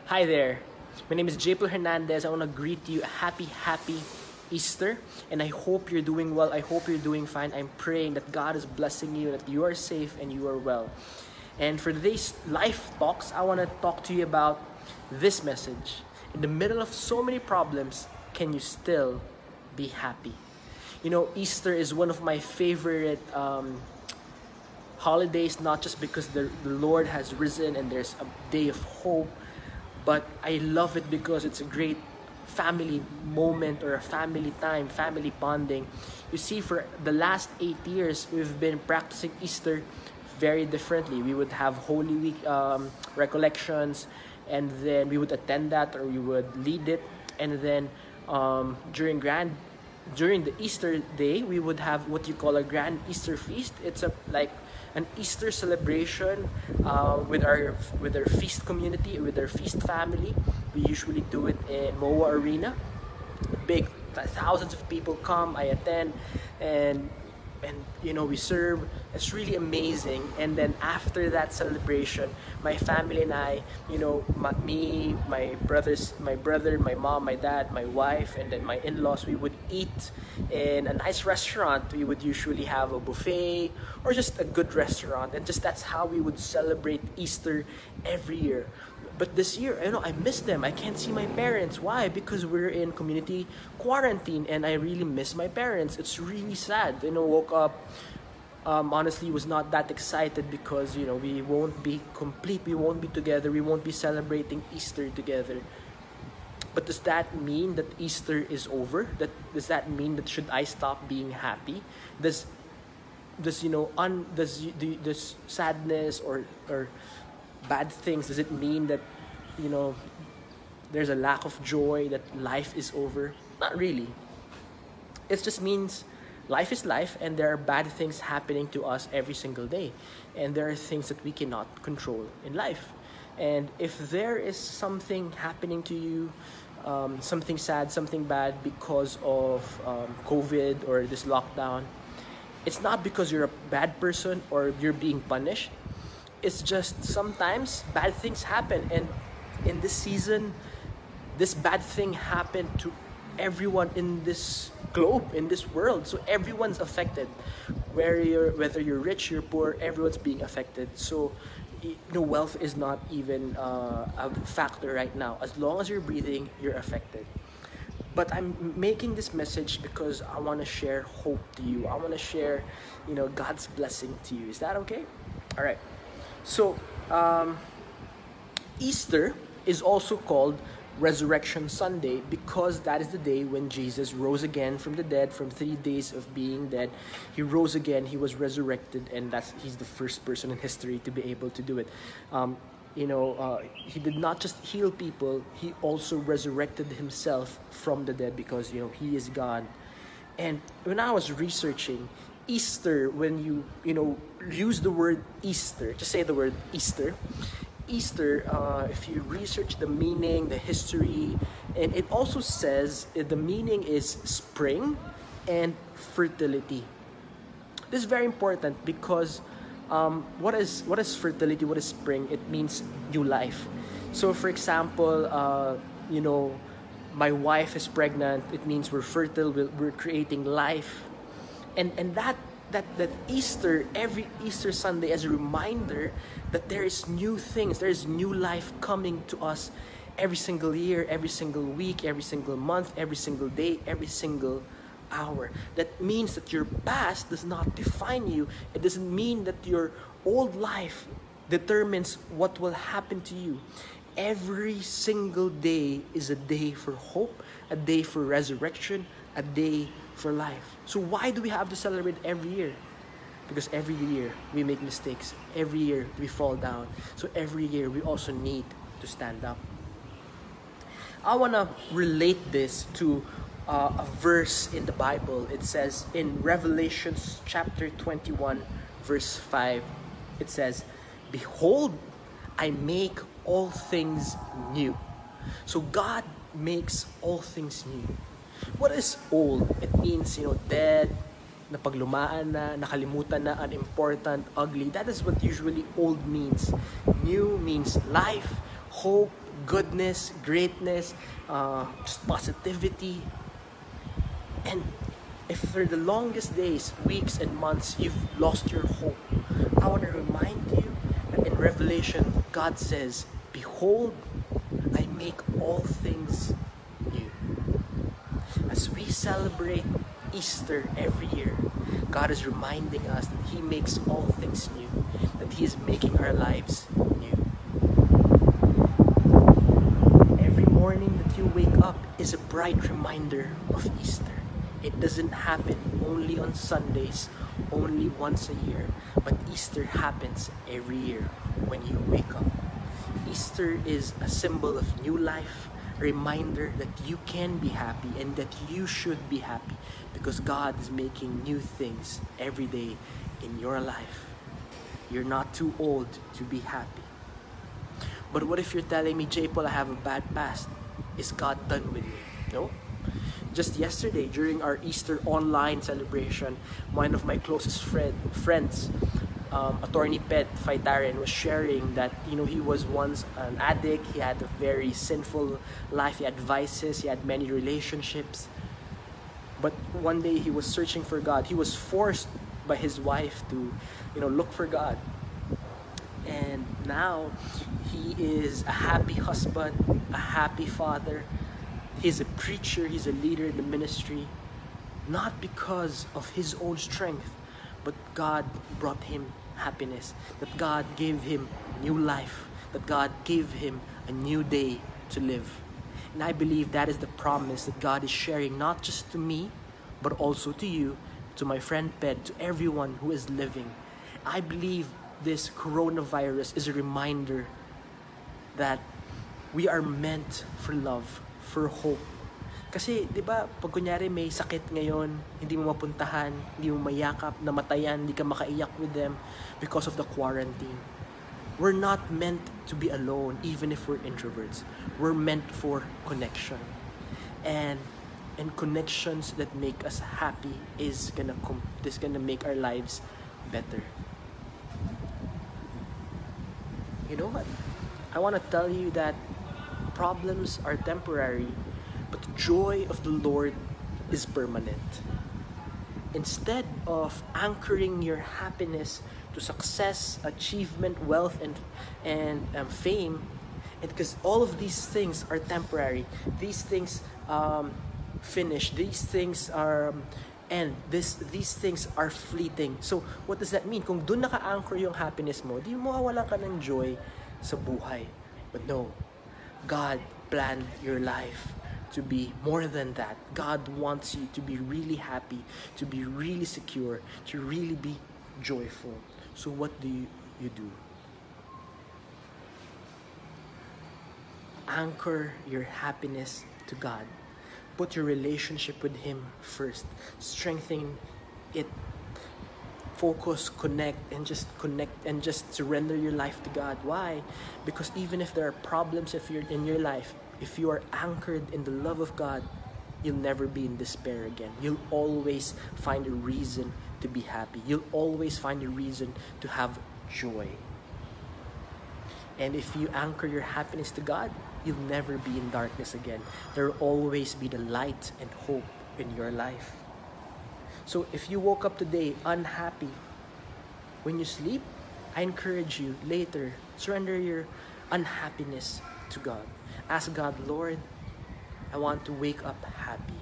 Hi there. My name is JPaul Hernandez. I want to greet you a happy Easter. And I hope you're doing well. I hope you're doing fine. I'm praying that God is blessing you, that you are safe and you are well. And for today's life talks, I want to talk to you about this message. In the middle of so many problems, can you still be happy? You know, Easter is one of my favorite holidays, not just because the Lord has risen and there's a day of hope, but I love it because it's a great family moment or a family time, family bonding. You see, for the last 8 years, we've been practicing Easter very differently. We would have Holy Week recollections, and then we would attend that or we would lead it, and then during the Easter day, we would have what you call a grand Easter feast. It's like an Easter celebration with our feast community, with our feast family. We usually do it in MOA Arena. Big, thousands of people come. I attend, and you know, we serve. It's really amazing. And then after that celebration, my family and I, you know, my brother, my mom, my dad, my wife, and then my in-laws, we would eat in a nice restaurant. We would usually have a buffet or just a good restaurant, and just that's how we would celebrate Easter every year. But this year, you know, I miss them. I can't see my parents. Why? Because we're in community quarantine, and I really miss my parents. It's really sad. You know, woke up, honestly, was not that excited because, you know, we won't be complete. We won't be together. We won't be celebrating Easter together. But does that mean that Easter is over? Does that mean that should I stop being happy? Does you know, does sadness or bad things, does it mean that, you know, there's a lack of joy, that life is over? Not really. It just means life is life, and there are bad things happening to us every single day, and there are things that we cannot control in life. And if there is something happening to you, something sad, something bad because of COVID or this lockdown, it's not because you're a bad person or you're being punished. It's just sometimes bad things happen, and in this season, this bad thing happened to everyone in this globe, in this world. So everyone's affected. Whether you're rich, you're poor, everyone's being affected. So, you know, wealth is not even a factor right now. As long as you're breathing, you're affected. But I'm making this message because I want to share hope to you. I want to share, you know, God's blessing to you. Is that okay? All right. So, Easter is also called Resurrection Sunday because that is the day when Jesus rose again from the dead, from 3 days of being dead. He rose again, he was resurrected, and he's the first person in history to be able to do it. He did not just heal people, he also resurrected himself from the dead because, you know, he is God. And when I was researching Easter, when you use the word Easter, just say the word Easter. Easter, if you research the meaning, the history, and it also says the meaning is spring and fertility. This is very important because what is fertility? What is spring? It means new life. So, for example, my wife is pregnant. It means we're fertile. We're creating life. And that Easter, every Easter Sunday, as a reminder that there is new things, there is new life coming to us every single year, every single week, every single month, every single day, every single hour. That means that your past does not define you. It doesn't mean that your old life determines what will happen to you. Every single day is a day for hope, a day for resurrection, a day for life. So why do we have to celebrate every year? Because every year we make mistakes. Every year we fall down. So every year we also need to stand up. I want to relate this to a verse in the Bible. It says in Revelation chapter 21 verse 5, it says, "Behold, I make all things new." So God makes all things new. What is old? It means, dead, napaglumaan na, nakalimutan na, unimportant, ugly. That is what usually old means. New means life, hope, goodness, greatness, just positivity. And if for the longest days, weeks, and months you've lost your hope, I want to remind you that in Revelation, God says, "Behold, I make all things new." As we celebrate Easter every year, God is reminding us that He makes all things new, that He is making our lives new. Every morning that you wake up is a bright reminder of Easter. It doesn't happen only on Sundays, only once a year, but Easter happens every year when you wake up. Easter is a symbol of new life, a reminder that you can be happy and that you should be happy because God is making new things every day in your life. You're not too old to be happy. But what if you're telling me, JPaul, I have a bad past? Is God done with me? No. Just yesterday, during our Easter online celebration, one of my closest friends, Attorney Pet Faitaren, was sharing that he was once an addict. He had a very sinful life. He had vices. He had many relationships. But one day he was searching for God. He was forced by his wife to, look for God. And now he is a happy husband, a happy father. He's a preacher, he's a leader in the ministry, not because of his own strength, but God brought him happiness, that God gave him new life, that God gave him a new day to live. And I believe that is the promise that God is sharing, not just to me, but also to you, to my friend Pet, to everyone who is living. I believe this coronavirus is a reminder that we are meant for love, for hope. Kasi, di ba, pag kunyari may sakit ngayon, hindi mo mapuntahan, hindi mo mayakap, namatayan, hindi ka makaiyak with them because of the quarantine. We're not meant to be alone, even if we're introverts. We're meant for connection. And connections that make us happy is gonna make our lives better. You know what? I want to tell you that problems are temporary, but the joy of the Lord is permanent. Instead of anchoring your happiness to success, achievement, wealth, and fame, and because all of these things are temporary, these things finish, these things are end, these things are fleeting. So what does that mean? Kung doon naka-anchor yung happiness mo, di mo mawawalan ka ng joy sa buhay. But no, God planned your life to be more than that. God wants you to be really happy, to be really secure, to really be joyful. So what do you do? Anchor your happiness to God. Put your relationship with Him first. Strengthen it. Focus, connect, and just surrender your life to God. Why? Because even if there are problems in your life, if you are anchored in the love of God, you'll never be in despair again. You'll always find a reason to be happy. You'll always find a reason to have joy. And if you anchor your happiness to God, you'll never be in darkness again. There will always be the light and hope in your life. So if you woke up today unhappy, when you sleep, I encourage you later, surrender your unhappiness to God. Ask God, Lord, I want to wake up happy.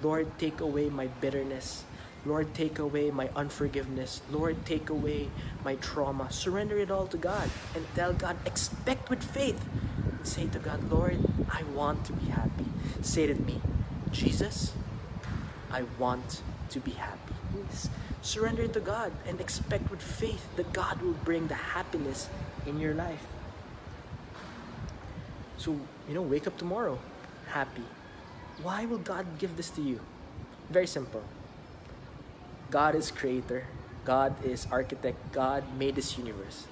Lord, take away my bitterness. Lord, take away my unforgiveness. Lord, take away my trauma. Surrender it all to God and tell God, expect with faith. And say to God, Lord, I want to be happy. Say to me, Jesus, I want to be happy. Just surrender to God and expect with faith that God will bring the happiness in your life. So, wake up tomorrow happy. Why will God give this to you? Very simple. God is creator. God is architect. God made this universe.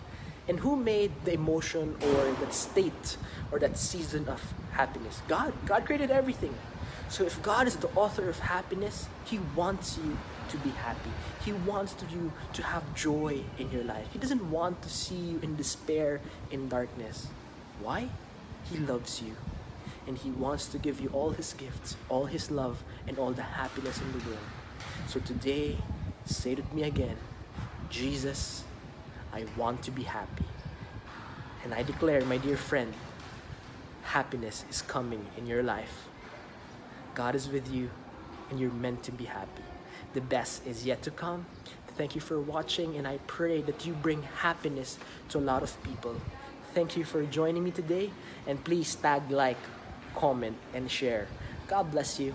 And who made the emotion or that state or that season of happiness? God. God created everything. So if God is the author of happiness, He wants you to be happy. He wants you to have joy in your life. He doesn't want to see you in despair, in darkness. Why? He loves you, and He wants to give you all His gifts, all His love, and all the happiness in the world. So today, say it with me again, Jesus, I want to be happy. And I declare, my dear friend, happiness is coming in your life. God is with you, and you're meant to be happy. The best is yet to come. Thank you for watching, and I pray that you bring happiness to a lot of people. Thank you for joining me today, and please tag, like, comment, and share. God bless you.